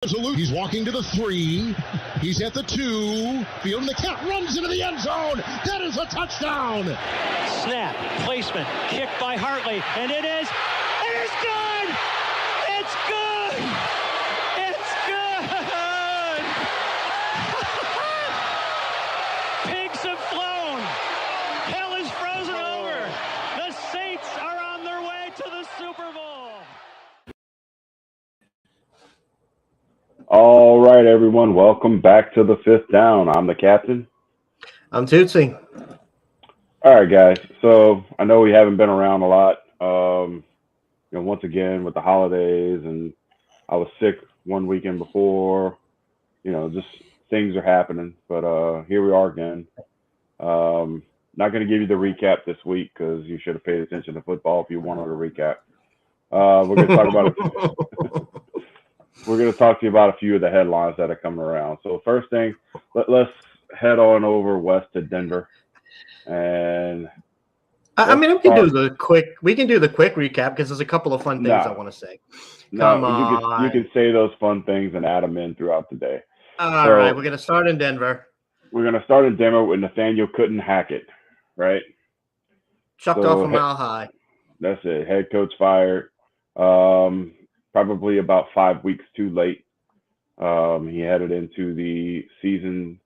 He's walking to the 3. He's at the 2. Fielding the cat, runs into the end zone. That is a touchdown. Snap, placement, kick by Hartley, and it is good! It's good! It's good! Pigs have flown. Hell is frozen over. The Saints are on their way to the Super Bowl. All right, everyone. Welcome back to the Fifth Down. I'm the captain. I'm Tootsie. All right, guys. So I know we haven't been around a lot. Once again with the holidays, and I was sick one weekend before. Just things are happening. But here we are again. Not going to give you the recap this week because you should have paid attention to football if you wanted a recap. We're going to talk about it. We're going to talk to you about a few of the headlines that are coming around. So first thing, let's head on over west to Denver. And we can do the quick recap because there's a couple of fun things I want to say. Come on. You can say those fun things and add them in throughout the day. All right, we're going to start in Denver. We're going to start in Denver with Nathaniel couldn't hack it, right? Chucked off a mile high. That's it. Head coach fired. Probably about 5 weeks too late. He headed into the season.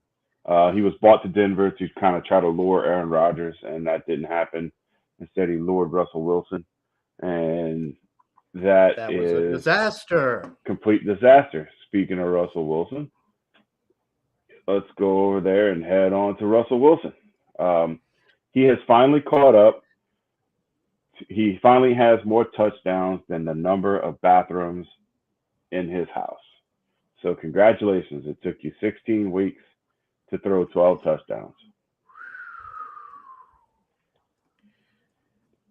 He was brought to Denver to kind of try to lure Aaron Rodgers, and that didn't happen. Instead, he lured Russell Wilson, and that was a disaster. Complete disaster. Speaking of Russell Wilson, let's go over there and head on to Russell Wilson. He has finally caught up. He finally has more touchdowns than the number of bathrooms in his house. So congratulations. It took you 16 weeks to throw 12 touchdowns.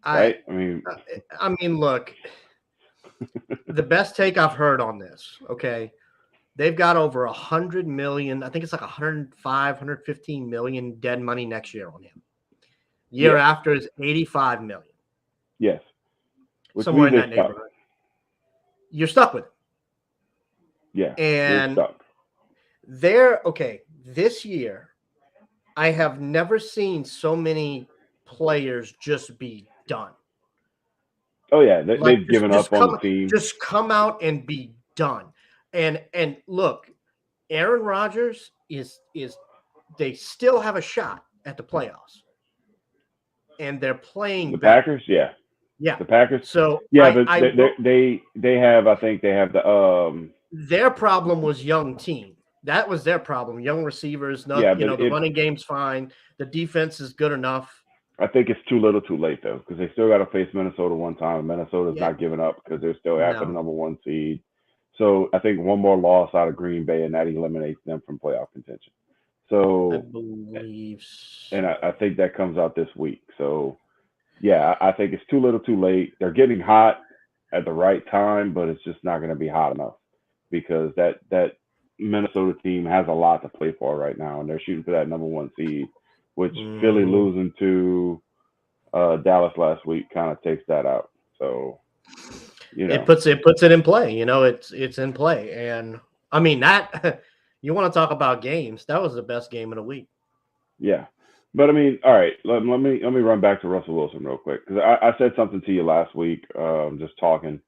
Right? I mean, look, the best take I've heard on this, okay, they've got over 100 million. I think it's like 105, 115 million dead money next year on him. Year after is 85 million. Yes. Somewhere in that neighborhood. You're stuck with it. Yeah. And this year, I have never seen so many players just be done. Oh, yeah. They've given up on the team. Just come out and be done. And look, Aaron Rodgers is they still have a shot at the playoffs. And they're playing the Packers, yeah. The Packers. So they have. I think they have the. Their problem was young team. That was their problem. Young receivers. The running game's fine. The defense is good enough. I think it's too little, too late though, because they still got to face Minnesota one time. Minnesota's not giving up because they're still after the number 1 seed. So I think one more loss out of Green Bay and that eliminates them from playoff contention. So I believe. And I think that comes out this week. So. Yeah, I think it's too little, too late. They're getting hot at the right time, but it's just not going to be hot enough because that Minnesota team has a lot to play for right now, and they're shooting for that number 1 seed, which Philly losing to Dallas last week kind of takes that out. So, it puts it in play. It's in play, and I mean that you want to talk about games? That was the best game of the week. Yeah. But I mean, all right. Let me run back to Russell Wilson real quick because I said something to you last week, just talking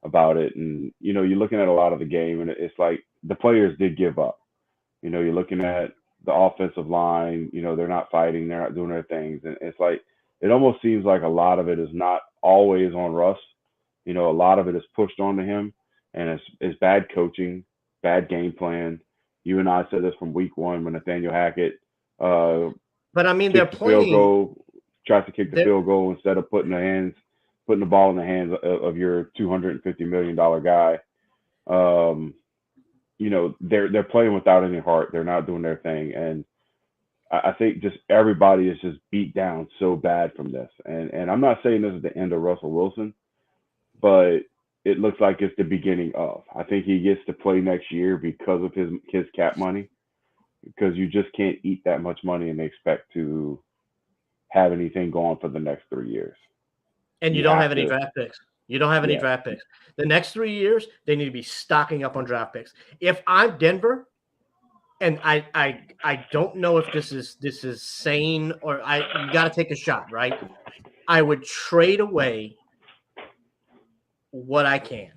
about it, and you're looking at a lot of the game, and it's like the players did give up. You're looking at the offensive line. They're not fighting, they're not doing their things, and it's like it almost seems like a lot of it is not always on Russ. A lot of it is pushed onto him, and it's bad coaching, bad game plan. You and I said this from week 1 when Nathaniel Hackett. But I mean, they're playing. Tries to kick the field goal instead of putting the ball in the hands of your $250 million guy. They're playing without any heart. They're not doing their thing, and I think just everybody is just beat down so bad from this. And I'm not saying this is the end of Russell Wilson, but it looks like it's the beginning of. I think he gets to play next year because of his cap money. Because you just can't eat that much money and expect to have anything going for the next 3 years. And you don't have any draft picks. You don't have any Yeah. draft picks. The next 3 years, they need to be stocking up on draft picks. If I'm Denver, and I don't know if this is sane or you got to take a shot, right? I would trade away what I can.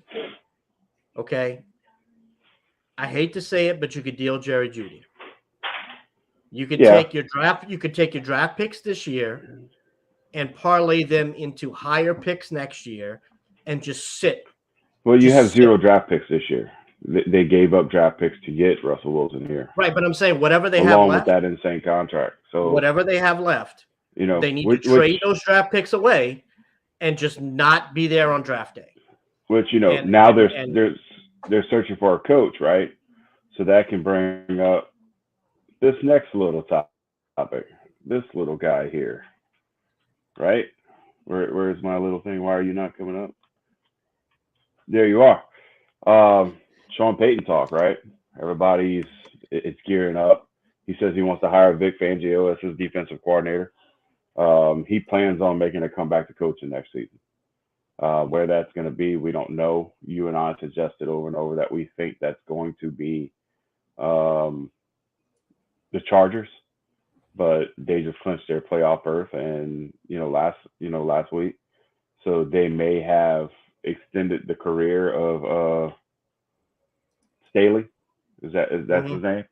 Okay. I hate to say it, but you could deal Jerry Jeudy. You could take your draft picks this year and parlay them into higher picks next year and just sit. Well, you have Just 0 sit. draft picks this year. They gave up draft picks to get Russell Wilson here. Right, but I'm saying whatever they have along left, with that insane contract. So whatever they have left, they need to trade those draft picks away and just not be there on draft day. Which now they're searching for a coach, right? So that can bring up this next little topic. This little guy here, right? Where's my little thing? Why are you not coming up? There you are. Sean Payton talk, right? It's gearing up. He says he wants to hire Vic Fangio as his defensive coordinator. He plans on making a comeback to coaching next season. Where that's going to be, we don't know. You and I suggested over and over that we think that's going to be the Chargers, but they just clinched their playoff berth, and last week, so they may have extended the career of Staley. Is that his name?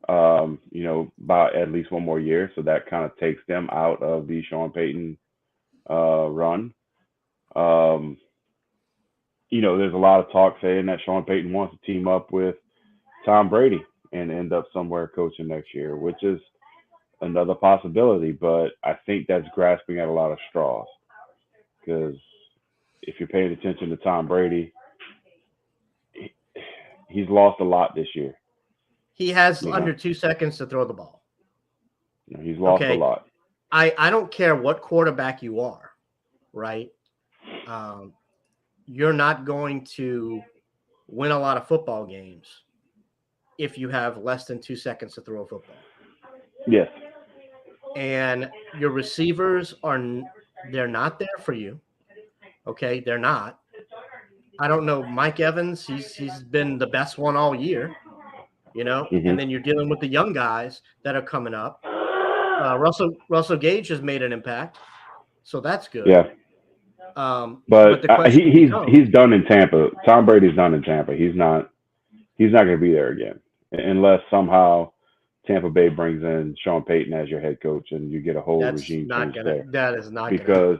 By at least one more year, so that kind of takes them out of the Sean Payton run. There's a lot of talk saying that Sean Payton wants to team up with Tom Brady and end up somewhere coaching next year, which is another possibility. But I think that's grasping at a lot of straws, because if you're paying attention to Tom Brady, he's lost a lot this year. He has under 2 seconds to throw the ball. He's lost a lot. I don't care what quarterback you are, right? You're not going to win a lot of football games if you have less than 2 seconds to throw a football. Yes. And your receivers they're not there for you. Okay, they're not. I don't know. Mike Evans, he's been the best one all year, Mm-hmm. And then you're dealing with the young guys that are coming up. Russell Gage has made an impact, so that's good. Yeah. But the question he's done in Tampa. Tom Brady's done in Tampa. He's not going to be there again unless somehow Tampa Bay brings in Sean Payton as your head coach and you get a whole regime change there. That is not because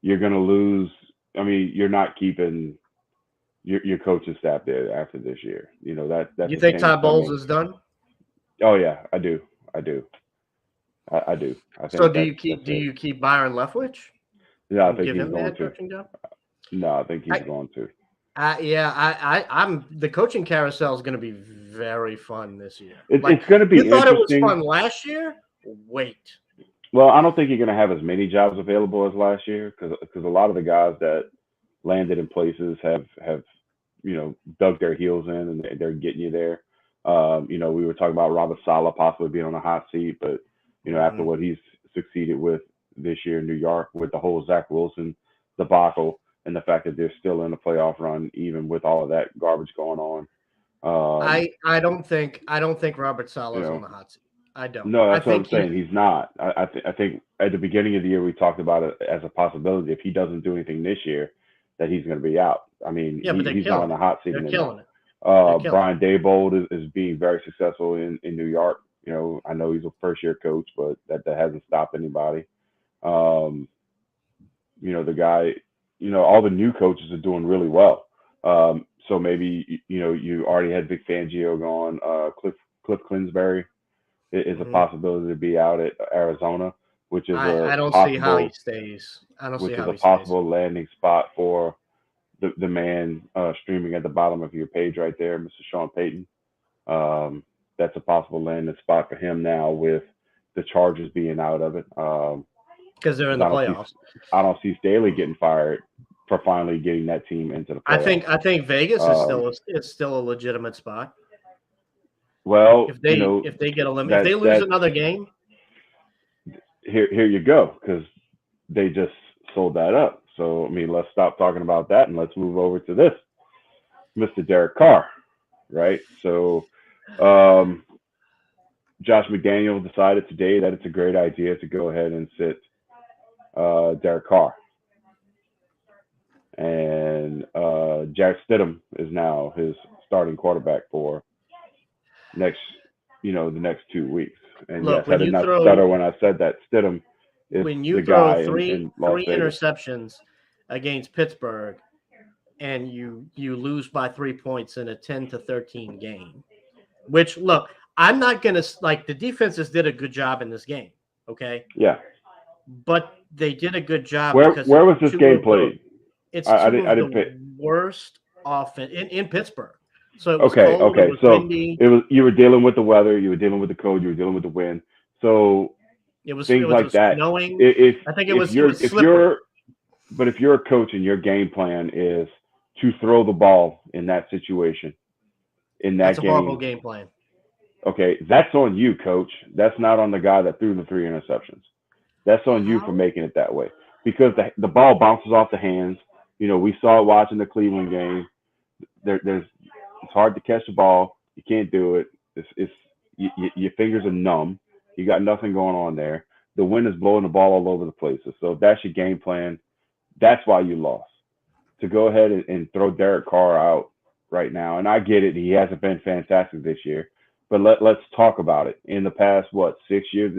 you're going to lose. I mean, you're not keeping your coaching staff there after this year. That's. You think Todd Bowles is done? Oh yeah, I do. I do. I think so do you keep Byron Leftwich? Yeah, I think he's going to. No, I think he's going to. I'm the coaching carousel is going to be very fun this year. It's going to be. You thought it was fun last year? Wait. Well, I don't think you're going to have as many jobs available as last year because a lot of the guys that landed in places have dug their heels in and they're getting you there. We were talking about Robert Saleh possibly being on a hot seat, but after what he's succeeded with this year in New York with the whole Zach Wilson debacle and the fact that they're still in the playoff run even with all of that garbage going on. I don't think Robert Saleh is on the hot seat. I don't. No, that's what I'm saying. He's not. I think at the beginning of the year we talked about it as a possibility if he doesn't do anything this year that he's going to be out. I mean, he's not on the hot seat anymore. Brian Daboll is being very successful in New York. I know he's a first-year coach, but that hasn't stopped anybody. The guy, all the new coaches are doing really well. So maybe, you already had Vic Fangio gone. Cliff Clinsbury is a possibility to be out at Arizona, which is I don't see how he stays. Which is a possible landing spot for the man streaming at the bottom of your page right there, Mr. Sean Payton. That's a possible landing spot for him now with the Chargers being out of it. Because they're in the playoffs. I don't see Staley getting fired for finally getting that team into the playoffs. I think Vegas is still a legitimate spot. Well, if they get eliminated, if they lose another game. Here you go, because they just sold that up. So, I mean, let's stop talking about that and let's move over to this, Mr. Derrick Carr, right? So, Josh McDaniel decided today that it's a great idea to go ahead and sit Derrick Carr. And Jack Stidham is now his starting quarterback for the next 2 weeks. And Look, yes, I did not stutter when I said that. Stidham is when you the throw guy three in Las Vegas. interceptions against Pittsburgh and you lose by 3 points in a 10-13 game, which, look, I'm not going to, like, the defenses did a good job in this game, okay? Yeah. But they did a good job Where because was this game played? It's I two of didn't the pay. worst offense in Pittsburgh. So it was Okay. cold, it was So windy. you were dealing with the weather, you were dealing with the cold, you were dealing with the wind. So It was things like that. snowing. If I think it if was you're but if you're a coach and your game plan is to throw the ball in that situation, in that That's a game, horrible game plan. okay, that's on you, coach. That's not on the guy that threw the 3 interceptions. That's on you for making it that way because the ball bounces off the hands. We saw it watching the Cleveland game. It's hard to catch the ball. You can't do it. Your fingers are numb. You got nothing going on there. The wind is blowing the ball all over the place. So if that's your game plan, that's why you lost. To go ahead and throw Derek Carr out right now, and I get it. He hasn't been fantastic this year, but let's talk about it. In the past, 6 years,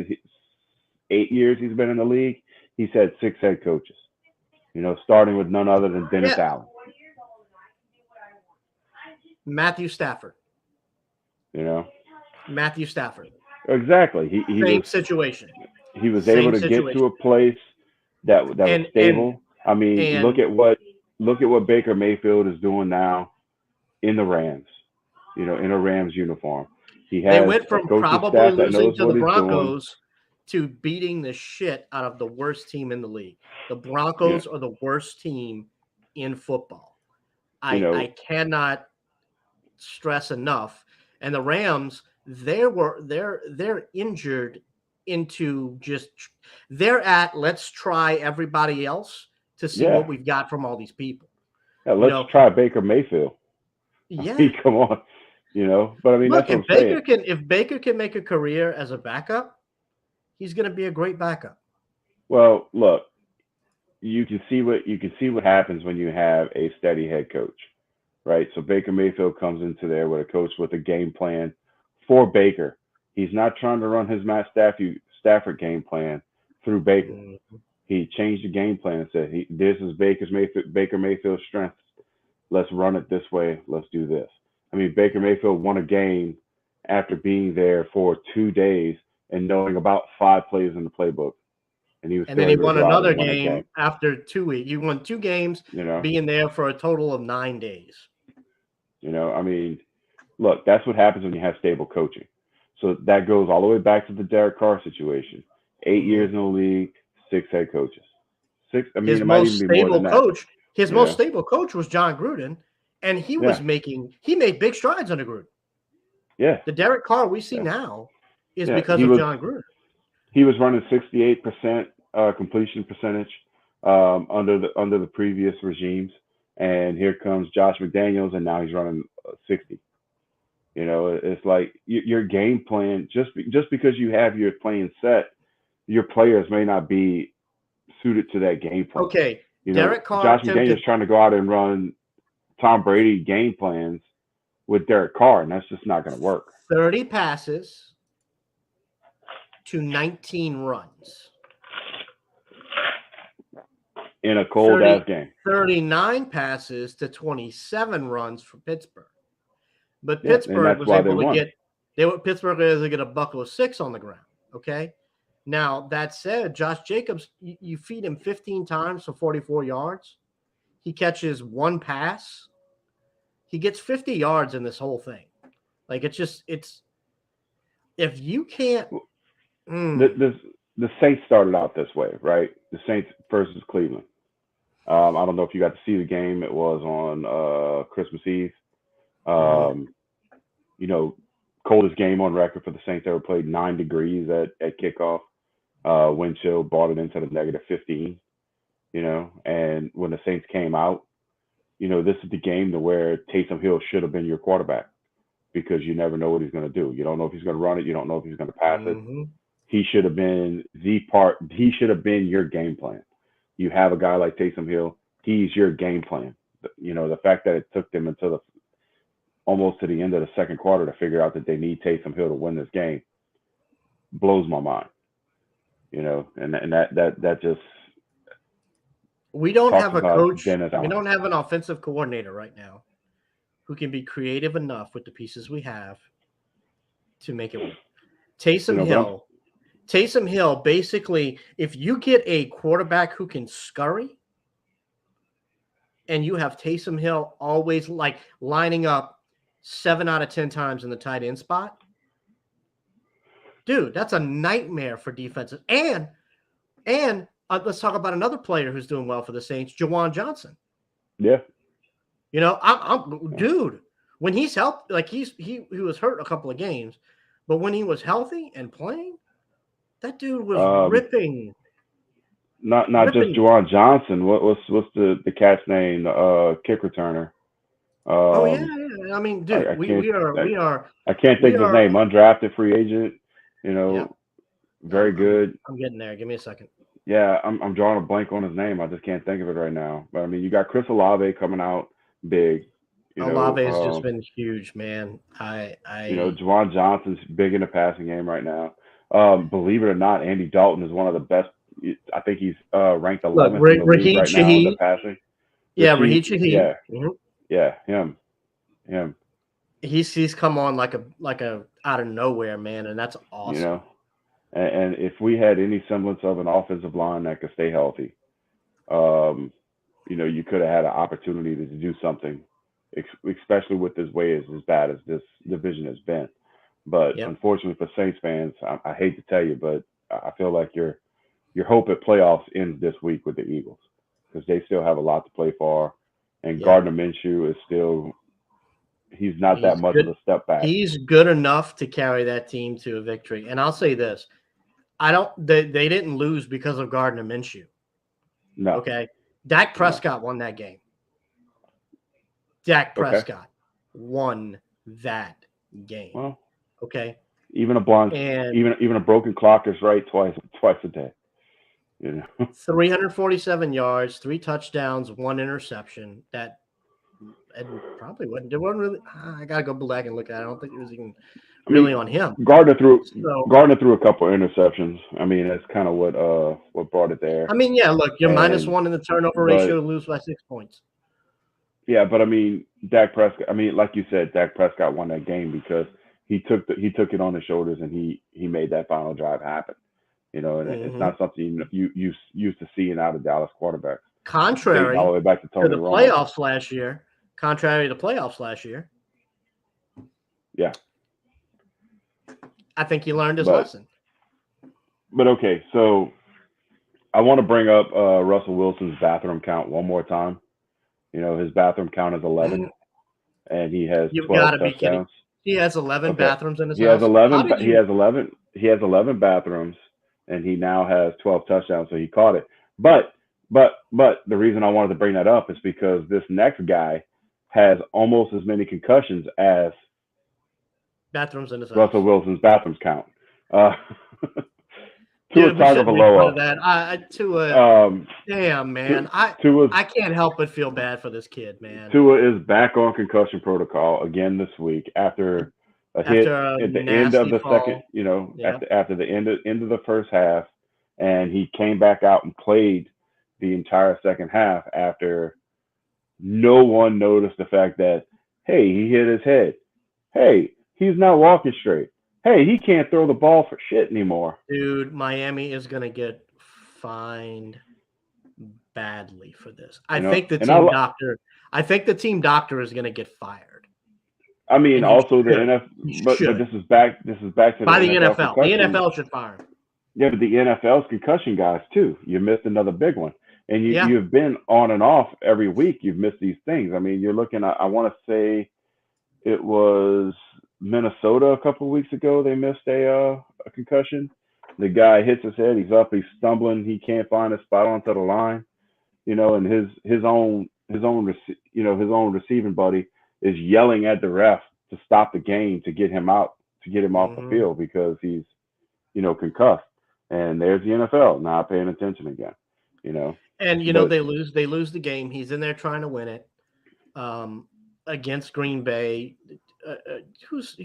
8 years he's been in the league, he's had 6 head coaches. Starting with none other than Dennis Allen. Matthew Stafford. Matthew Stafford. Exactly. He Same was situation. He was Same able to situation. get to a place that was stable. I mean, look at what Baker Mayfield is doing now in the Rams. In a Rams uniform. He has they went from a coaching probably staff that losing knows to what the he's doing. Broncos to beating the shit out of the worst team in the league. The Broncos are the worst team in football. I cannot stress enough. And the Rams, they're injured into just let's try everybody else to see what we've got from all these people. Yeah, let's try Baker Mayfield. Yeah, I mean, come on. But I mean, look, that's what I'm saying. If Baker can make a career as a backup, he's going to be a great backup. Well, look, you can see what happens when you have a steady head coach, right? So Baker Mayfield comes into there with a coach with a game plan for Baker. He's not trying to run his Matt Stafford game plan through Baker. Mm-hmm. He changed the game plan and said, "This is Baker Mayfield's strength. Let's run it this way. Let's do this." I mean, Baker Mayfield won a game after being there for 2 days and knowing about 5 plays in the playbook. And then he won another game after 2 weeks. He won 2 games, being there for a total of 9 days. I mean, look, that's what happens when you have stable coaching. So that goes all the way back to the Derek Carr situation. 8 years in the league, 6 head coaches. 6. I mean, his it might even be more than that. His most stable coach was John Gruden, and he made big strides under Gruden. Yeah. The Derek Carr we see now is because of John Gruden. He was running 68% completion percentage under the previous regimes, and here comes Josh McDaniels, and now he's running 60. It's like your game plan. Just because you have your plan set, your players may not be suited to that game plan. Okay, Derek Carr. Josh McDaniels trying to go out and run Tom Brady game plans with Derek Carr, and that's just not going to work. 30 passes to 19 runs in a cold-ass game. 39 passes to 27 runs for Pittsburgh. But Pittsburgh was able to get a $106 on the ground, okay? Now, that said, Josh Jacobs, you feed him 15 times for 44 yards. He catches 1 pass. He gets 50 yards in this whole thing. Like, it's if you can't. The Saints started out this way, right? The Saints versus Cleveland. I don't know if you got to see the game. It was on Christmas Eve. Coldest game on record for the Saints ever played, 9 degrees at kickoff. Wind chill brought it into the -15. And when the Saints came out, this is the game to where Taysom Hill should have been your quarterback because you never know what he's going to do. You don't know if he's going to run it. You don't know if he's going to pass it. Mm-hmm. He should have been he should have been your game plan. You have a guy like Taysom Hill. He's your game plan. The fact that it took them until almost to the end of the second quarter to figure out that they need Taysom Hill to win this game blows my mind. And that just we don't have a coach. Dennis We Allen. don't have an offensive coordinator right now who can be creative enough with the pieces we have to make it work. Taysom Hill, basically, if you get a quarterback who can scurry and you have Taysom Hill always like lining up 7 out of 10 times in the tight end spot, dude, that's a nightmare for defenses. And let's talk about another player who's doing well for the Saints, Juwan Johnson. Yeah. Dude, when he's healthy, like he was hurt a couple of games, but when he was healthy and playing, that dude was ripping. Not just Juwan Johnson. What's the cat's name? Kick returner. Yeah. I mean, dude, we are. I can't think of his name. Undrafted free agent. Very good. I'm getting there. Give me a second. Yeah, I'm drawing a blank on his name. I just can't think of it right now. But I mean, you got Chris Olave coming out big. Olave has just been huge, man. Juwan Johnson's big in the passing game right now. Believe it or not, Andy Dalton is one of the best. I think he's ranked 11th in the league right now in the passing. Yeah, Raheem Shaheed. Yeah, mm-hmm. Yeah, him. He's come on like a out of nowhere, man, and that's awesome. And if we had any semblance of an offensive line that could stay healthy, you could have had an opportunity to do something, especially with this way as bad as this division has been. But unfortunately for Saints fans, I hate to tell you, but I feel like your hope at playoffs ends this week with the Eagles because they still have a lot to play for. And Gardner Minshew is still – he's not that much of a step back. He's good enough to carry that team to a victory. And I'll say this. They didn't lose because of Gardner Minshew. No. Okay? Dak Prescott won that game. Dak Prescott won that game. Well, okay. Even a broken clock is right twice a day. 347 yards, 3 touchdowns, 1 interception. That probably wasn't. It wasn't really. I gotta go back and look at it. I don't think it was even really on him. Gardner threw a couple of interceptions. I mean, that's kind of what brought it there. I mean, yeah. Look, you're -1 in the turnover ratio to lose by 6 points. Yeah, but I mean, Dak Prescott. I mean, like you said, Dak Prescott won that game because he took it on his shoulders and he made that final drive happen. And it's not something you used to seeing out of Dallas quarterbacks. Contrary all the way back to Tony Romo. Playoffs last year. Yeah. I think he learned his lesson. But okay, so I want to bring up Russell Wilson's bathroom count one more time. His bathroom count is 11, and he has 12 touchdowns. He has 11 bathrooms in his house. He has 11 bathrooms, and he now has 12 touchdowns. So he caught it. But the reason I wanted to bring that up is because this next guy has almost as many concussions as bathrooms in his house. Russell Wilson's bathrooms count. Tua Tagovailoa. Damn, man. I can't help but feel bad for this kid, man. Tua is back on concussion protocol again this week after a hit at the end of the second, after the end of the first half, and he came back out and played the entire second half after no one noticed the fact that, hey, he hit his head. Hey, he's not walking straight. Hey, he can't throw the ball for shit anymore. Dude, Miami is going to get fined badly for this. I think the team doctor is going to get fired. I mean, also the NFL, but this is back to by the NFL. The NFL should fire him. Yeah, but the NFL's concussion guys too. You missed another big one, and you've been on and off every week. You've missed these things. I mean, you're looking at. I want to say it was Minnesota a couple of weeks ago. They missed a concussion. The guy hits his head. He's up. He's stumbling. He can't find a spot onto the line. and his own his own receiving buddy is yelling at the ref to stop the game to get him out, to get him off the field because he's concussed. And there's the NFL not paying attention again. And But they lose the game. He's in there trying to win it against Green Bay, who's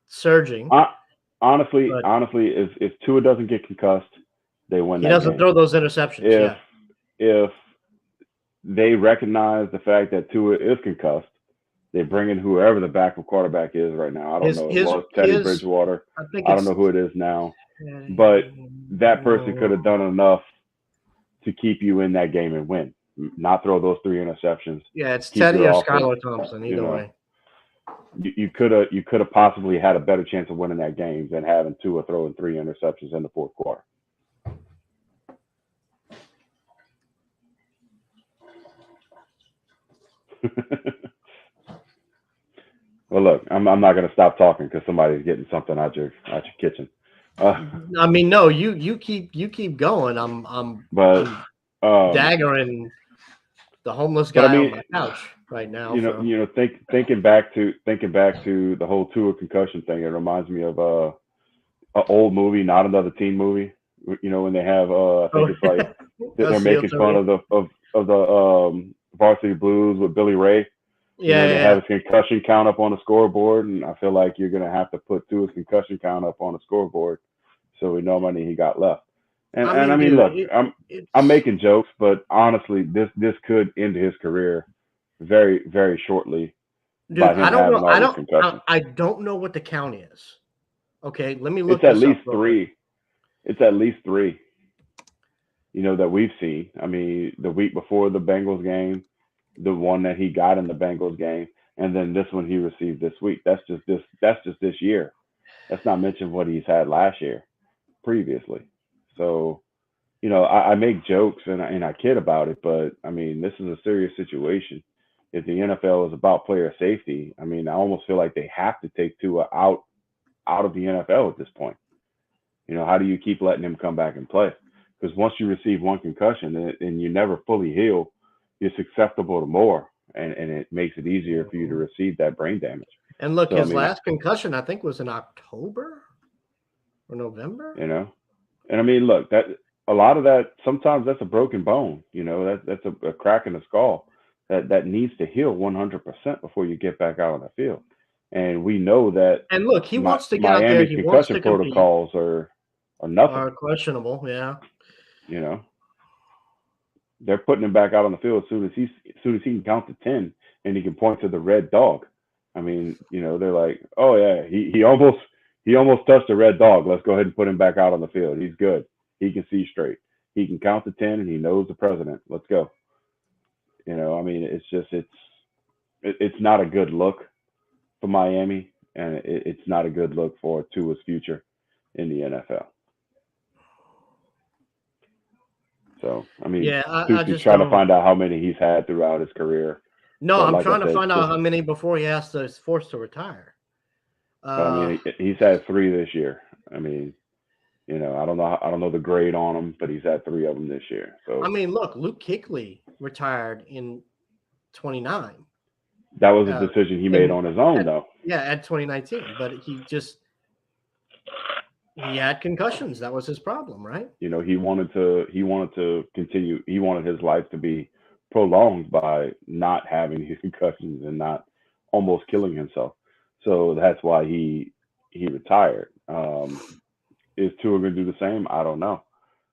surging. honestly, But if Tua doesn't get concussed, they win. he that doesn't game. throw those interceptions. If they recognize the fact that Tua is concussed, they bring in whoever the backup quarterback is right now. I don't know. It was Teddy Bridgewater. I don't know who it is now. But that person could have done enough to keep you in that game and win. Not throw those 3 interceptions. Yeah, it's Teddy or Skylar Thompson. Either way. You could have possibly had a better chance of winning that game than having Tua throwing 3 interceptions in the fourth quarter. Well, look, I'm not going to stop talking because somebody's getting something out your kitchen. I mean, no, you keep going. I'm daggering the homeless guy on my couch right now. Thinking back to the whole Tua concussion thing, it reminds me of an old movie, Not Another Teen Movie. When they have I think it's like they're making fun of the Varsity Blues with Billy Ray. They have his concussion count up on the scoreboard, and I feel like you're going to have to put Tua's concussion count up on the scoreboard so we know how many he got left. And I mean, look, I'm making jokes, but honestly, this could end his career very, very shortly. Dude, I don't know what the count is. Okay, let me look. It's at least 3. It's at least 3. That we've seen. I mean, the week before the Bengals game, the one that he got in the Bengals game, and then this one he received this week. That's just this year. That's not mentioned what he's had last year, previously. So, I make jokes and I kid about it, but I mean, this is a serious situation. If the NFL is about player safety, I mean, I almost feel like they have to take Tua out of the NFL at this point. How do you keep letting him come back and play? Because once you receive one concussion and you never fully heal, you're susceptible to more, and it makes it easier for you to receive that brain damage. And look, his last concussion, I think, was in October or November. And I mean, look, that a lot of that, sometimes that's a broken bone. That's a crack in the skull that needs to heal 100% before you get back out on the field. And we know that. And look, he wants to get out there. He wants to compete. Protocols are nothing. Are questionable, yeah. They're putting him back out on the field as soon as he can count to 10 and he can point to the red dog. I mean, they're like, oh yeah, he almost touched the red dog. Let's go ahead and put him back out on the field. He's good. He can see straight. He can count to 10 and he knows the president. Let's go. I mean, it's not a good look for Miami, and it's not a good look for Tua's future in the NFL. So, I mean, I just trying to find out how many he's had throughout his career. No, I'm trying to find out how many before he is forced to retire. I mean, he's had 3 this year. I mean, I don't know the grade on him, but he's had 3 of them this year. So I mean, look, Luke Kuechly retired in 29. That was a decision he made on his own, though. Yeah, at 2019, but he had concussions. That was his problem, right? He wanted to continue. He wanted his life to be prolonged by not having his concussions and not almost killing himself. So that's why he retired. Is Tua going to do the same? I don't know.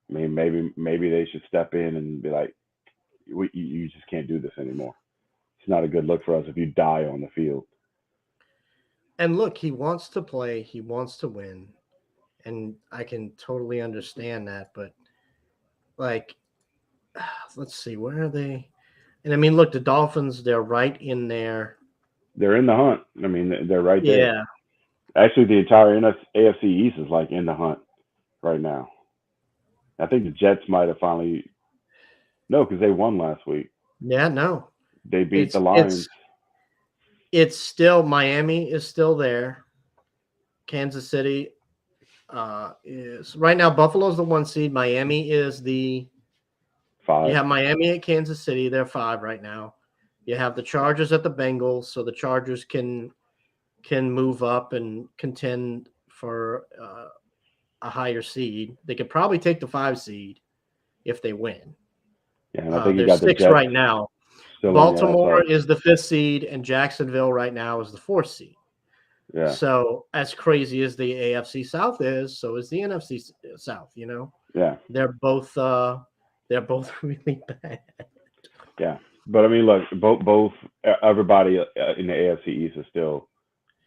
I mean, maybe they should step in and be like, you just can't do this anymore. It's not a good look for us if you die on the field. And look, he wants to play. He wants to win. And I can totally understand that. But, like, let's see. Where are they? And, I mean, look, the Dolphins, they're right in there. They're in the hunt. I mean, they're right there. Yeah. Actually, the entire AFC East is, like, in the hunt right now. I think the Jets might have finally – no, because they won last week. Yeah, no. They beat the Lions. It's still – Miami is still there. Kansas City is – right now, Buffalo's the 1 seed. Miami is the 5. You have Miami at Kansas City. They're 5 right now. You have the Chargers at the Bengals, so the Chargers can move up and contend for a higher seed. They could probably take the 5 seed if they win. Yeah, and I think you They're got the 6 Jets right now. still on the Baltimore outside. is the 5th seed, and Jacksonville right now is the 4th seed. Yeah, So as crazy as the AFC South is, so is the NFC South. yeah, They're both really bad. yeah. But I mean, look, both everybody in the AFC East is still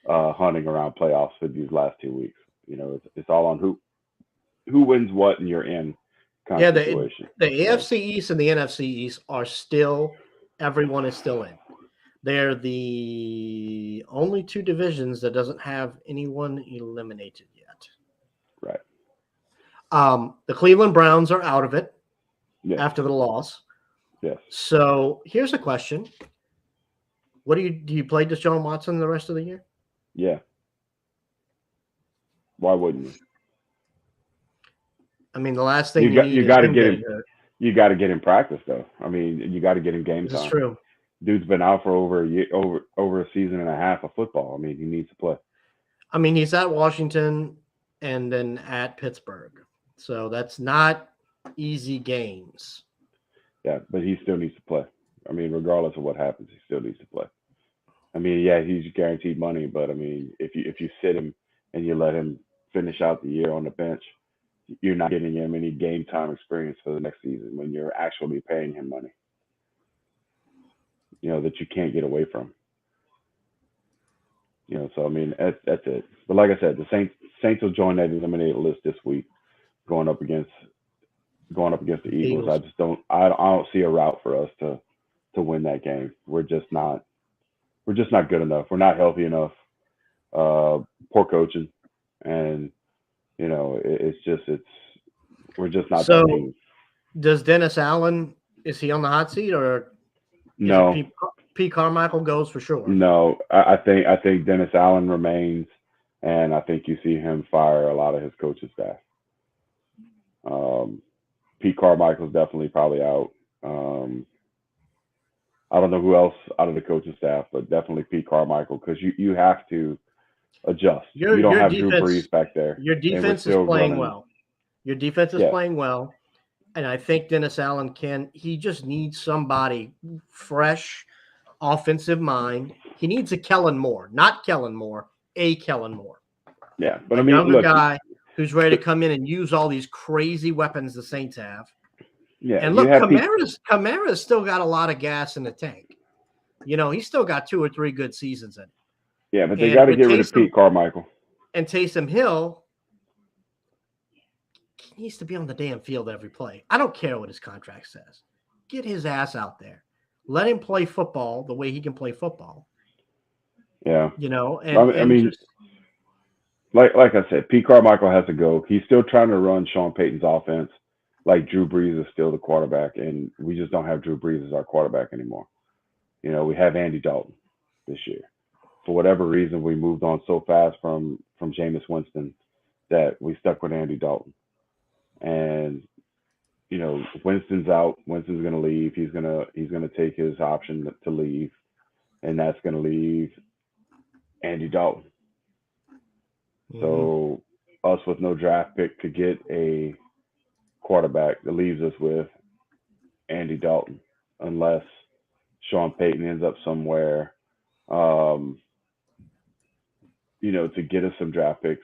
hunting around playoffs for these last 2 weeks. It's all on who wins what, and you're in kind Yeah, of the situation. AFC East and the NFC East are still, everyone is still in. They're the only 2 divisions that doesn't have anyone eliminated yet. Right. The Cleveland Browns are out of it Yeah. after the loss. Yes. So here's a question. Do you play Deshaun Watson the rest of the year? Yeah. Why wouldn't you? I mean, the last thing You got to get him. hurt. You got to get him practice though. I mean, you got to get him game time. This is true. Dude's been out for over a year, over a season and a half of football. I mean, he needs to play. I mean, he's at Washington and then at Pittsburgh. So that's not easy games. Yeah, but he still needs to play. I mean, regardless of what happens, he still needs to play. I mean, yeah, he's guaranteed money, but I mean, if you sit him and you let him finish out the year on the bench, you're not getting him any game time experience for the next season when you're actually paying him money. That you can't get away from. So I mean, that's it. But like I said, the Saints will join that eliminated list this week, going up against the Eagles. I don't see a route for us to win that game. We're just not good enough. We're not healthy enough. Poor coaching, and we're just not So, that team. Does Dennis Allen, is he on the hot seat, or No, Pete Carmichael goes for sure? no. I think Dennis Allen remains, and I think you see him fire a lot of his coaching staff. Pete Carmichael's definitely probably out. I don't know who else out of the coaching staff, but definitely Pete Carmichael, because you have to adjust. You don't have Drew Brees back there. Your defense is playing well. Your defense is playing well. And I think Dennis Allen he just needs somebody fresh, offensive mind. He needs a Kellen Moore, not Kellen Moore, a Kellen Moore. Yeah, but a I mean, younger look, guy who's ready to come in and use all these crazy weapons the Saints have. Yeah, and look, Kamara's still got a lot of gas in the tank. He's still got 2 or 3 good seasons in it. Yeah, but they got to get rid of Pete Carmichael. And Taysom Hill needs to be on the damn field every play. I don't care what his contract says. Get his ass out there. Let him play football the way he can play football. Yeah. And like I said, Pete Carmichael has to go. He's still trying to run Sean Payton's offense like Drew Brees is still the quarterback, and we just don't have Drew Brees as our quarterback anymore. We have Andy Dalton this year. For whatever reason, we moved on so fast from Jameis Winston that we stuck with Andy Dalton. And Winston's out. Winston's going to leave. He's going to take his option to leave, and that's going to leave Andy Dalton. Mm-hmm. So us with no draft pick to get a quarterback, that leaves us with Andy Dalton, unless Sean Payton ends up somewhere, to get us some draft picks.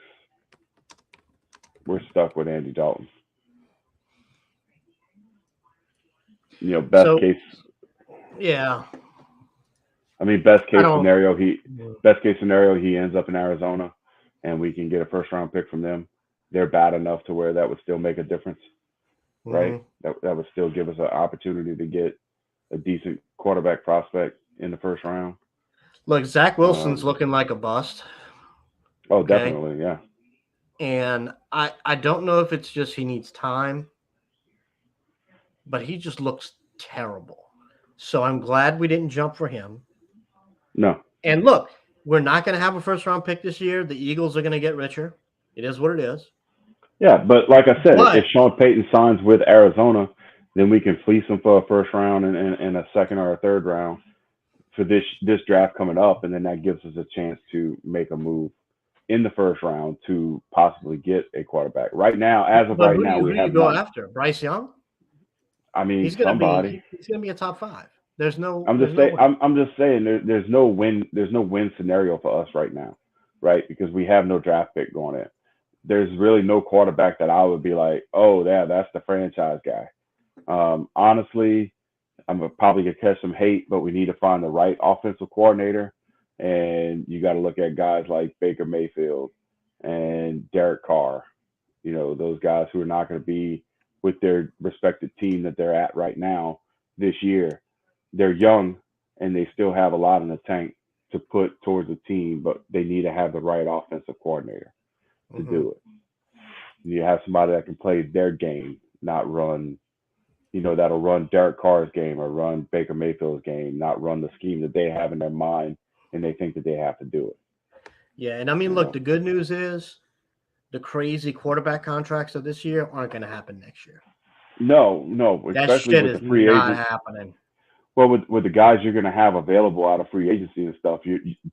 We're stuck with Andy Dalton. Best case. Yeah. I mean, best case scenario, he ends up in Arizona, and we can get a first round pick from them. They're bad enough to where that would still make a difference, right? That would still give us an opportunity to get a decent quarterback prospect in the first round. Look, Zach Wilson's looking like a bust. Oh, okay? Definitely, yeah. And I don't know if it's just he needs time, but he just looks terrible. So I'm glad we didn't jump for him. No. And look, we're not going to have a first-round pick this year. The Eagles are going to get richer. It is what it is. Yeah, but like I said, if Sean Payton signs with Arizona, then we can fleece them for a first round and a second or a third round for this draft coming up, and then that gives us a chance to make a move in the first round to possibly get a quarterback. Right now, as of But right now, who we do you have go none. after? Bryce Young? I mean, He's gonna somebody. be a top 5. There's no I'm there's just no saying. way. I'm just saying. There's no win scenario for us right now, right? Because we have no draft pick going in. There's really no quarterback that I would be like, oh, yeah, that's the franchise guy. Honestly, I'm probably gonna catch some hate, but we need to find the right offensive coordinator, and you got to look at guys like Baker Mayfield and Derrick Carr. You know, those guys who are not going to be with their respective team that they're at right now this year. They're young and they still have a lot in the tank to put towards the team, but they need to have the right offensive coordinator to Mhm. do it. You have somebody that can play their game, not run, that'll run Derek Carr's game or run Baker Mayfield's game, not run the scheme that they have in their mind and they think that they have to do it. Yeah, and I mean, You look, know? the good news is the crazy quarterback contracts of this year aren't going to happen next year. No, That especially shit with the is free not agents. happening. Well, with the guys you're going to have available out of free agency and stuff,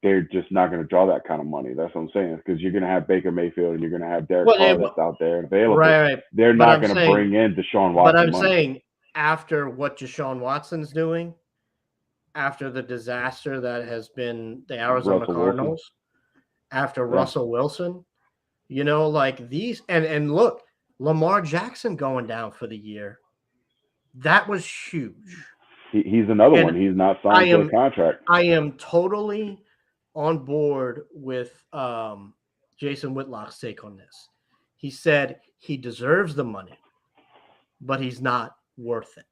they're just not going to draw that kind of money. That's what I'm saying. Because you're going to have Baker Mayfield and you're going to have Derek Well, Carr that's out there and available. right. They're But not I'm going to saying, bring in Deshaun but Watson I'm money. saying after what Deshaun Watson's doing, after the disaster that has been the Arizona Russell Cardinals, Wilson. after Yeah. Russell Wilson, like these, and look, Lamar Jackson going down for the year, that was huge. He's another And one. He's not signed to a contract. I am totally on board with Jason Whitlock's take on this. He said he deserves the money, but he's not worth it.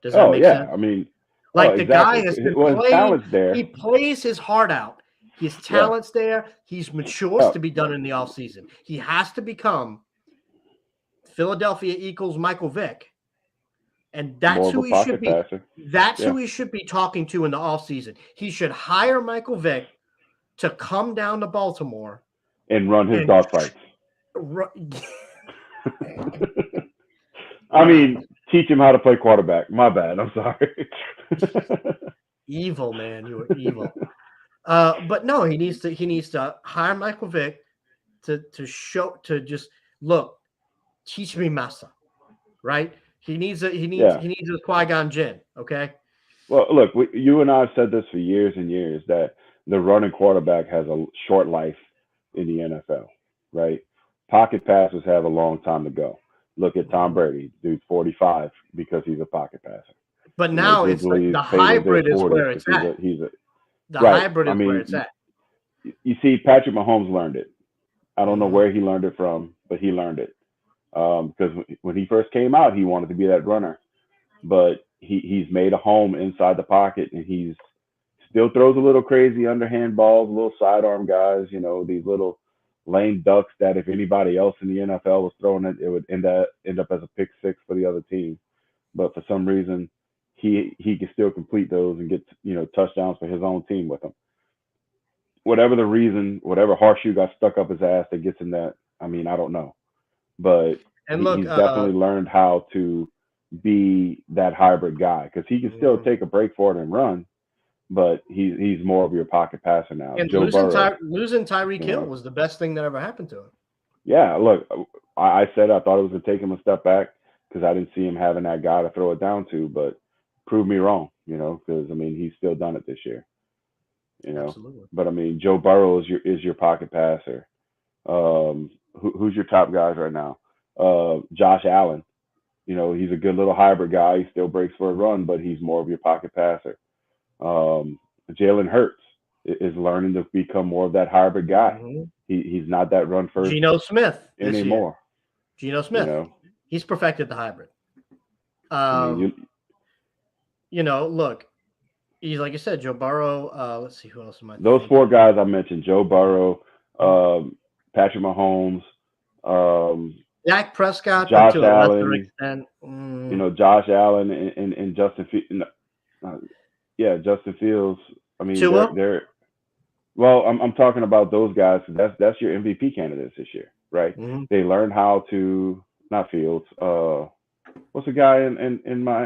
Does that make sense? I mean, Like the exactly. guy has been Well, his playing. talent's there. He plays his heart out. His talent's there. He's matures Oh. to be done in the offseason. He has to become Philadelphia equals Michael Vick. And that's More of who a he should pocket be. passer. That's who he should be talking to in the offseason. He should hire Michael Vick to come down to Baltimore and run his dog fights. I mean, teach him how to play quarterback. My bad. I'm sorry. Evil, man. You were evil. But no, he needs to hire Michael Vick to just look, teach me massa, right? He needs a Qui-Gon Jinn, okay? Well, look, you and I have said this for years and years that the running quarterback has a short life in the NFL, right? Pocket passers have a long time to go. Look at Tom Brady, dude's 45 because he's a pocket passer. But now it's like the hybrid is where it's at. The hybrid is where it's at. You see, Patrick Mahomes learned it. I don't know where he learned it from, but he learned it. Because when he first came out, he wanted to be that runner. But he's made a home inside the pocket, and he's still throws a little crazy underhand balls, little sidearm guys, these little lame ducks that if anybody else in the NFL was throwing it, it would end up as a pick six for the other team. But for some reason, he can still complete those and get touchdowns for his own team with them. Whatever the reason, whatever horseshoe got stuck up his ass that gets him that, I mean, I don't know. But he's definitely learned how to be that hybrid guy because he can still take a break for it and run, but he's more of your pocket passer now. And Joe Burrow, losing Tyreek Hill was the best thing that ever happened to him. Yeah, look, I said I thought it was going to take him a step back because I didn't see him having that guy to throw it down to, but prove me wrong, because I mean he's still done it this year, Absolutely. But I mean Joe Burrow is your pocket passer. Who's your top guys right now? Josh Allen. He's a good little hybrid guy. He still breaks for a run, but he's more of your pocket passer. Jalen Hurts is learning to become more of that hybrid guy. Mm-hmm. He's not that run first Geno Smith anymore. Geno Smith. He's perfected the hybrid. Look, he's like you said, Joe Burrow. Let's see who else am I. Those four guys I mentioned: Joe Burrow, Patrick Mahomes, Dak Prescott, Josh Allen. Josh Allen and Justin Fields. Justin Fields. I mean, they're well. I'm talking about those guys. That's your MVP candidates this year, right? Mm-hmm. They learned how to not Fields. What's the guy in my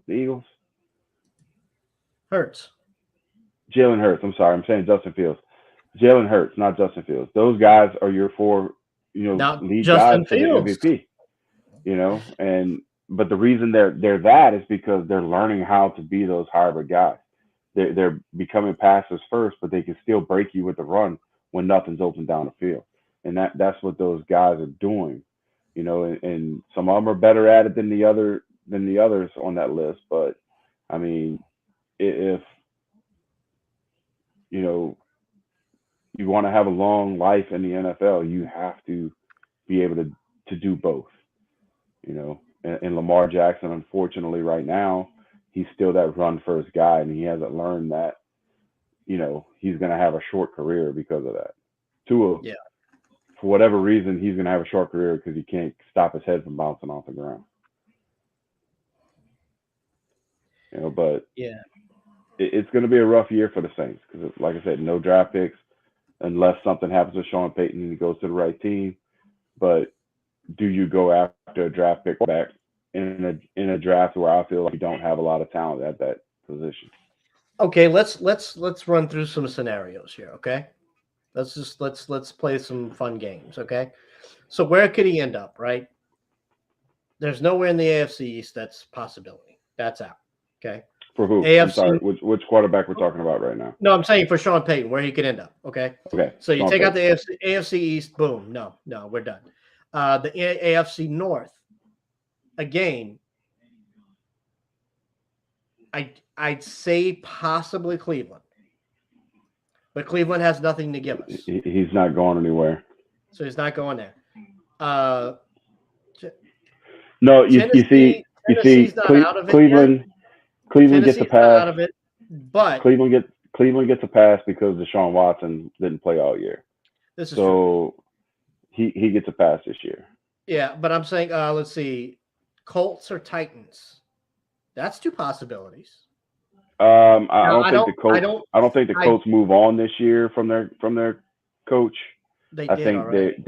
the Eagles? Hurts. Jalen Hurts. I'm sorry, I'm saying Justin Fields. Jalen Hurts, not Justin Fields. Those guys are your four, Now lead guys Justin for the Fields. MVP. And but the reason they're that is because they're learning how to be those hybrid guys. They're becoming passers first, but they can still break you with the run when nothing's open down the field, and that's what those guys are doing. And some of them are better at it than the others on that list. But I mean, if you know you want to have a long life in the NFL, you have to be able to do both. And Lamar Jackson, unfortunately, right now, he's still that run first guy, and he hasn't learned that, he's going to have a short career because of that. Tua, Yeah. for whatever reason, he's going to have a short career because he can't stop his head from bouncing off the ground. But Yeah. it's going to be a rough year for the Saints because, like I said, no draft picks unless something happens with Sean Payton and he goes to the right team. But do you go after a draft pick back in a draft where I feel like you don't have a lot of talent at that position? Okay, let's run through some scenarios here, okay? Let's play some fun games, okay? So where could he end up, right? There's nowhere in the AFC East that's possibility. That's out. Okay. For who? AFC. I'm sorry. Which quarterback we're talking about right now? No, I'm saying for Sean Payton, where he could end up. Okay. Okay. So you Sean take out Payton. the AFC East, boom. No, we're done. The AFC North, again, I'd say possibly Cleveland, but Cleveland has nothing to give us, He's not going anywhere. so he's not going there. No, you see, Tennessee's not out of it Cleveland. yet. Cleveland gets a Tennessee's not pass. out of it, but Cleveland gets a pass because Deshaun Watson didn't play all year. this is so true. he gets a pass this year. Yeah, but I'm saying, let's see, Colts or Titans. That's two possibilities. I don't think the Colts move on this year from their coach. They did already.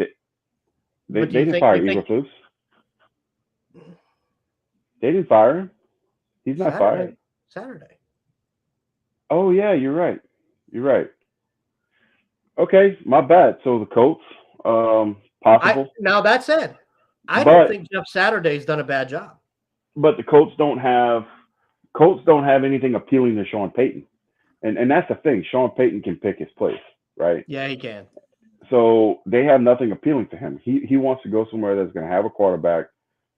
They didn't fire Eberflus. They didn't fire him. He's not fired. Saturday. Oh yeah, you're right. Okay, my bad. So the Colts, possible. Now that said, I don't think Jeff Saturday's done a bad job. But the Colts don't have anything appealing to Sean Payton, and that's the thing. Sean Payton can pick his place, right? Yeah, he can. So they have nothing appealing to him. He wants to go somewhere that's going to have a quarterback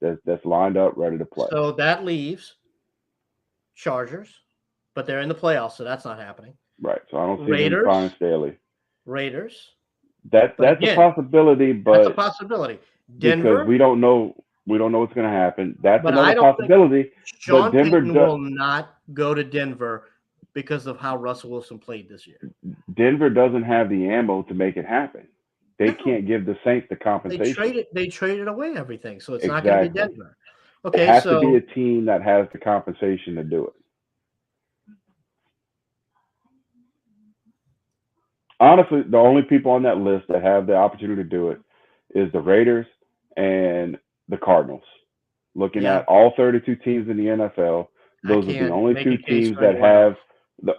that's lined up, ready to play. So that leaves Chargers, but they're in the playoffs, so that's not happening. Right. So I don't see them finding Staley. Raiders. That's a possibility, but that's a possibility. Denver. Because we don't know what's going to happen. That's another possibility. Sean Payton will not go to Denver because of how Russell Wilson played this year. Denver doesn't have the ammo to make it happen. They can't give the Saints the compensation. They traded away everything, so it's not going to be Denver. Okay, it has to be a team that has the compensation to do it. Honestly, the only people on that list that have the opportunity to do it is the Raiders and the Cardinals. Looking at all 32 teams in the NFL, those are the only two teams that have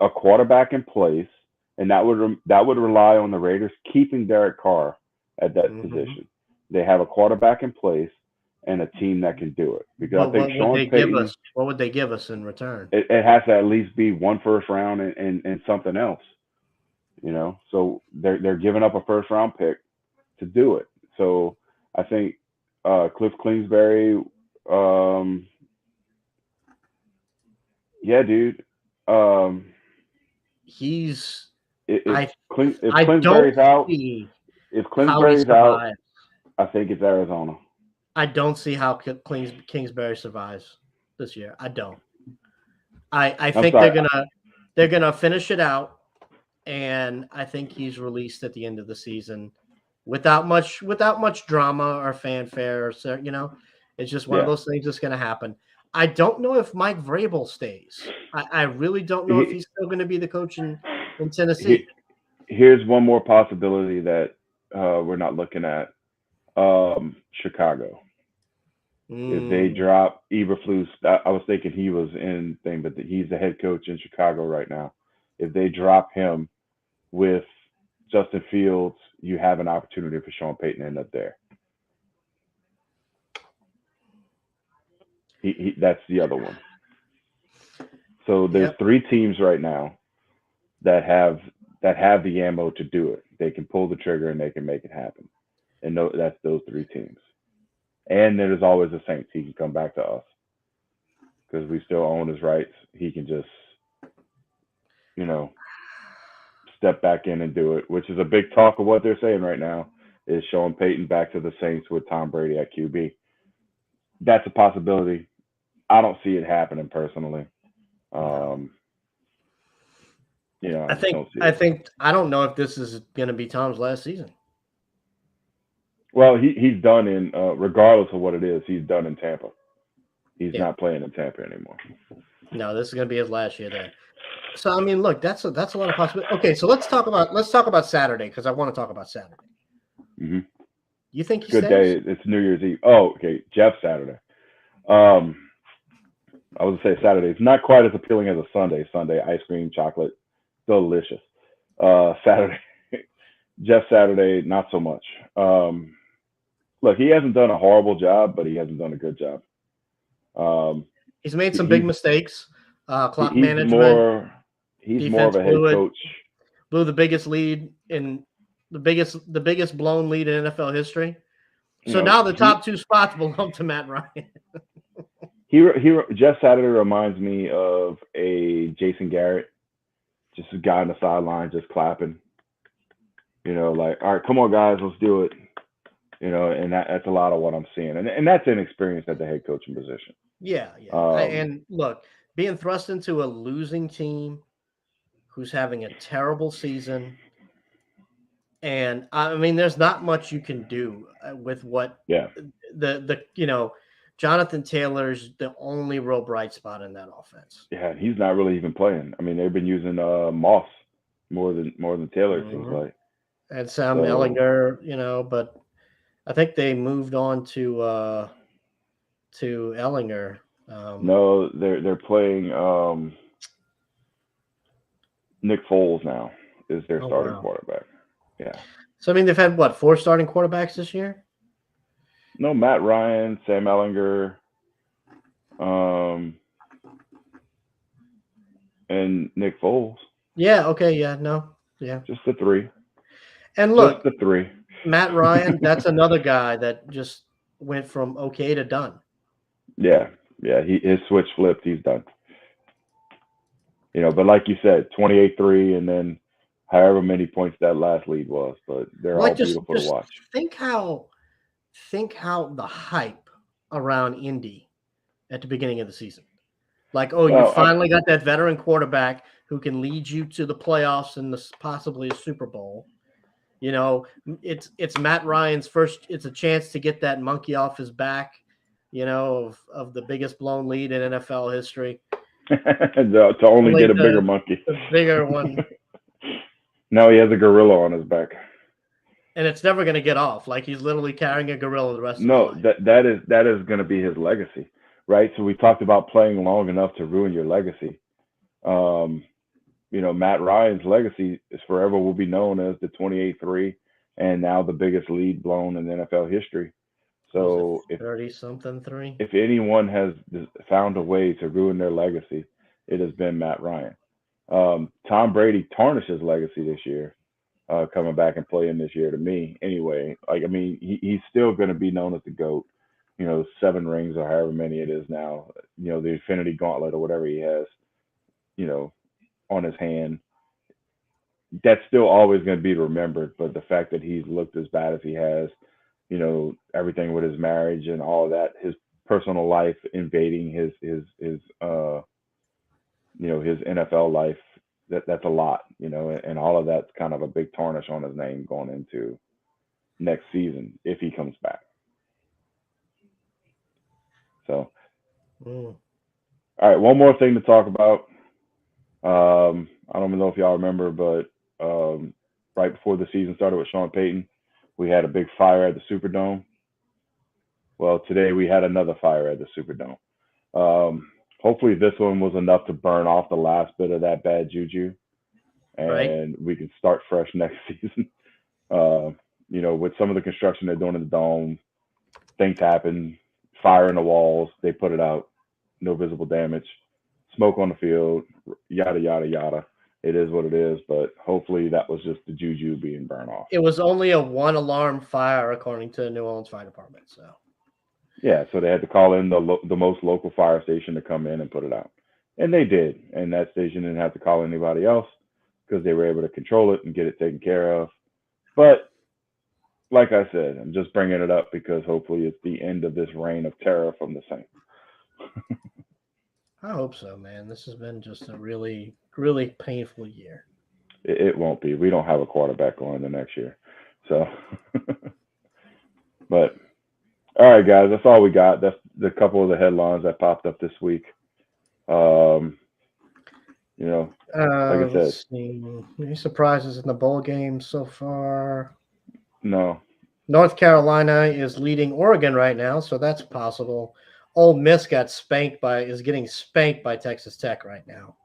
a quarterback in place, and that would rely on the Raiders keeping Derrick Carr at that position. They have a quarterback in place and a team that can do it. Because I think Sean Payton, what would they give us in return? It has to at least be one first round and something else. So they're giving up a first round pick to do it. So I think Cliff Kingsbury, yeah, dude. If Kingsbury's out, I think it's Arizona. I don't see how Kingsbury survives this year. I don't. I think they're gonna finish it out, and I think he's released at the end of the season without much drama or fanfare. So it's just one of those things that's gonna happen. I don't know if Mike Vrabel stays. I really don't know if he's still going to be the coach in Tennessee. Here's one more possibility that we're not looking at. Chicago. If they drop Eberflus, I was thinking he was in thing, but he's the head coach in Chicago right now. If they drop him with Justin Fields, you have an opportunity for Sean Payton to end up there. That's the other one. So there's 3 teams right now that have the ammo to do it. They can pull the trigger and they can make it happen. And that's those 3 teams. And there's always the Saints. He can come back to us because we still own his rights. He can just, step back in and do it, which is a big talk of what they're saying right now is Sean Payton back to the Saints with Tom Brady at QB. That's a possibility. I don't see it happening personally. I don't know if this is going to be Tom's last season. Well, he's done in regardless of what it is, he's done in Tampa. He's not playing in Tampa anymore. No, this is going to be his last year there. So I mean, look, that's a lot of possibility. Okay, so let's talk about Saturday because I want to talk about Saturday. Mm-hmm. You think he good stays? day? It's New Year's Eve. Oh, okay, Jeff Saturday. I would say Saturday. It's not quite as appealing as a Sunday. Sunday, ice cream, chocolate, delicious. Saturday, Jeff Saturday, not so much. Look, he hasn't done a horrible job, but he hasn't done a good job. He's made some big mistakes. Clock management. He's more of a head coach. Blew the biggest lead in the biggest blown lead in NFL history. So now the top 2 spots belong to Matt Ryan. Jeff Saturday reminds me of a Jason Garrett, just a guy on the sideline just clapping. Like, all right, come on guys, let's do it. And that's a lot of what I'm seeing, and that's inexperience at the head coaching position. Yeah. And look, being thrust into a losing team who's having a terrible season. And I mean, there's not much you can do with what Jonathan Taylor's the only real bright spot in that offense. Yeah, he's not really even playing. I mean, they've been using Moss more than Taylor, it seems like. And Sam Ellinger, but I think they moved on to Ellinger. No, they're playing Nick Foles now is their starting quarterback. Yeah. So I mean, they've had 4 starting quarterbacks this year? No, Matt Ryan, Sam Ellinger, and Nick Foles. Yeah. Okay. Yeah. No. Yeah. Just the 3. And look, just the 3. Matt Ryan, that's another guy that just went from okay to done. Yeah. His switch flipped. He's done. But like you said, 28-3, and then however many points that last lead was. But they're all beautiful to watch. Think how the hype around Indy at the beginning of the season. Like, you finally got that veteran quarterback who can lead you to the playoffs and possibly a Super Bowl. It's Matt Ryan's first. It's a chance to get that monkey off his back. Of the biggest blown lead in NFL history. to only get a bigger monkey. The bigger one. Now he has a gorilla on his back. And it's never going to get off. Like, he's literally carrying a gorilla the rest of his No, life. that is going to be his legacy, right? So we talked about playing long enough to ruin your legacy. Matt Ryan's legacy is forever will be known as the 28-3 and now the biggest lead blown in NFL history. So 30-something-3. If anyone has found a way to ruin their legacy, it has been Matt Ryan. Tom Brady tarnished his legacy this year, coming back and playing this year to me anyway. Like, I mean, he's still going to be known as the GOAT, 7 rings or however many it is now, the Infinity Gauntlet or whatever he has, on his hand. That's still always going to be remembered. But the fact that he's looked as bad as he has, everything with his marriage and all of that, his personal life invading his NFL life, that's a lot, and all of that's kind of a big tarnish on his name going into next season if he comes back. So, all right, one more thing to talk about. I don't know if y'all remember, but right before the season started with Sean Payton, we had a big fire at the Superdome. Well, today we had another fire at the Superdome. Hopefully this one was enough to burn off the last bit of that bad juju, Right? and we can start fresh next season. Uh, with some of the construction they're doing in the dome, things happen, fire in the walls, they put it out, no visible damage, smoke on the field, yada yada yada. It is what it is, but hopefully that was just the juju being burned off. It was only a 1 alarm fire, according to the New Orleans Fire Department. So Yeah, so they had to call in the most local fire station to come in and put it out, and they did. And that station didn't have to call anybody else because they were able to control it and get it taken care of. But like I said, I'm just bringing it up because hopefully it's the end of this reign of terror from the Saints. I hope so, man. This has been just a really, really painful year. It won't be. We don't have a quarterback going the next year, so. But all right, guys, that's all we got. That's the couple of the headlines that popped up this week. Like I said, Let's see. Any surprises in the bowl game so far? no. North Carolina is leading Oregon right now, so that's possible. Ole Miss is getting spanked by Texas Tech right now.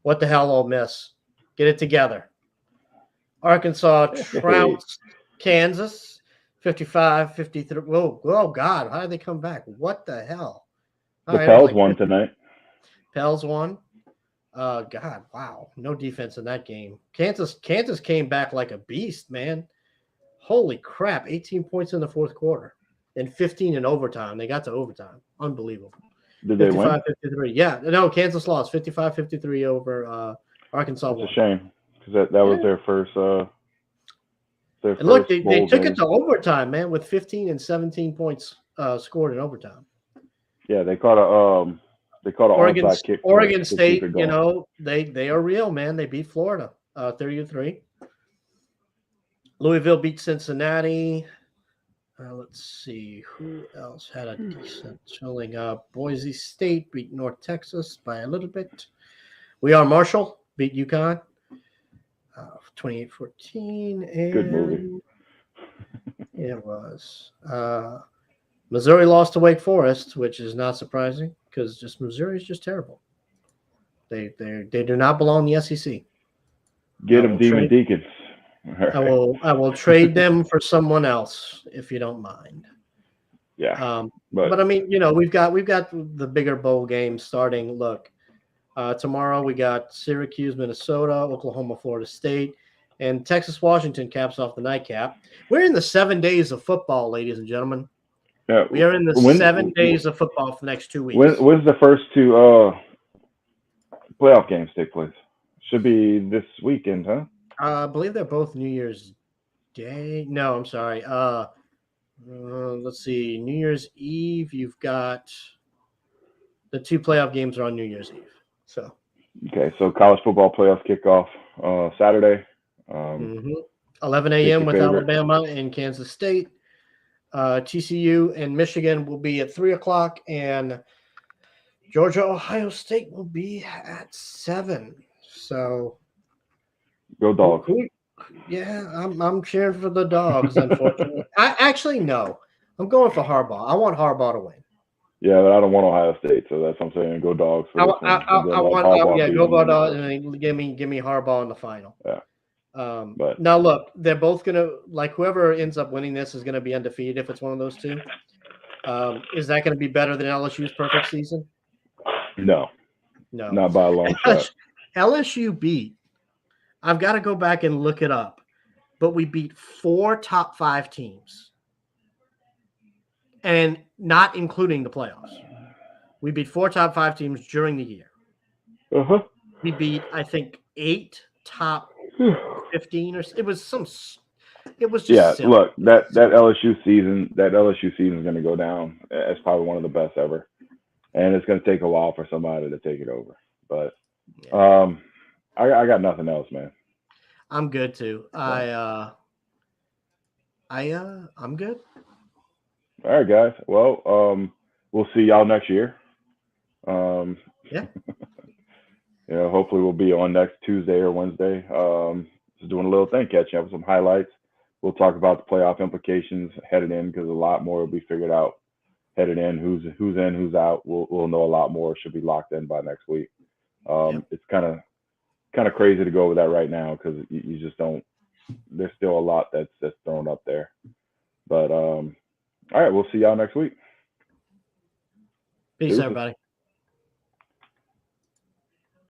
What the hell, Ole Miss? Get it together. Arkansas trounced Kansas 55-53. Whoa, oh God, how did they come back? What the hell? The Pels won tonight. Pels won. God, wow. No defense in that game. Kansas came back like a beast, man. Holy crap. 18 points in the fourth quarter and 15 in overtime. They got to overtime. Unbelievable. Did they win? 55-53. Yeah. No, Kansas lost 55-53 over Arkansas. It's a shame because that was their first. And look, they took it to overtime, man, with 15 and 17 points scored in overtime. Yeah, they caught a onside kick. Oregon State, they are real, man. They beat Florida 30-3. Louisville beat Cincinnati. Let's see who else had a decent showing up. Boise State beat North Texas by a little bit. We Are Marshall beat UConn 28-14. Good movie. It was. Missouri lost to Wake Forest, which is not surprising because Missouri is just terrible. They do not belong in the SEC. Get them, Demon Deacons. Right. I will trade them for someone else if you don't mind. Yeah. But I mean, we've got the bigger bowl games starting. Look, tomorrow we got Syracuse, Minnesota, Oklahoma, Florida State, and Texas, Washington caps off the nightcap. We're in the 7 days of football, ladies and gentlemen. Yeah. We are in the 7 days of football for the next 2 weeks. When's the first two playoff games take place? Should be this weekend, huh? I believe they're both New Year's Day. No, I'm sorry. Let's see. New Year's Eve, you've got the 2 playoff games are on New Year's Eve. So. Okay, so college football playoffs kick off Saturday. 11 a.m. with Alabama and Kansas State. TCU and Michigan will be at 3 o'clock, and Georgia, Ohio State will be at 7. So. Go Dogs. Yeah, I'm cheering for the Dogs, unfortunately. No. I'm going for Harbaugh. I want Harbaugh to win. Yeah, but I don't want Ohio State, so that's what I'm saying. Go Dogs. Go Dogs, and then give me Harbaugh in the final. Yeah. But now look, they're both gonna whoever ends up winning this is gonna be undefeated if it's one of those two. Is that gonna be better than LSU's perfect season? No, not by a long shot. LSU beat. I've got to go back and look it up, but we beat 4 top 5 teams, and not including the playoffs. We beat 4 top 5 teams during the year. We beat, I think, 8 top 15 or it was just silly. Look, that LSU season is going to go down as probably one of the best ever, and it's going to take a while for somebody to take it over. But I got nothing else, man. I'm good too. I'm good. All right, guys. Well, we'll see y'all next year. Yeah. Hopefully we'll be on next Tuesday or Wednesday. Just doing a little thing, catching up with some highlights. We'll talk about the playoff implications headed in because a lot more will be figured out headed in, who's in, who's out. We'll know a lot more. Should be locked in by next week. It's kind of crazy to go over that right now because you just don't. There's still a lot that's thrown up there. But all right, we'll see y'all next week. Peace, Deuces. everybody.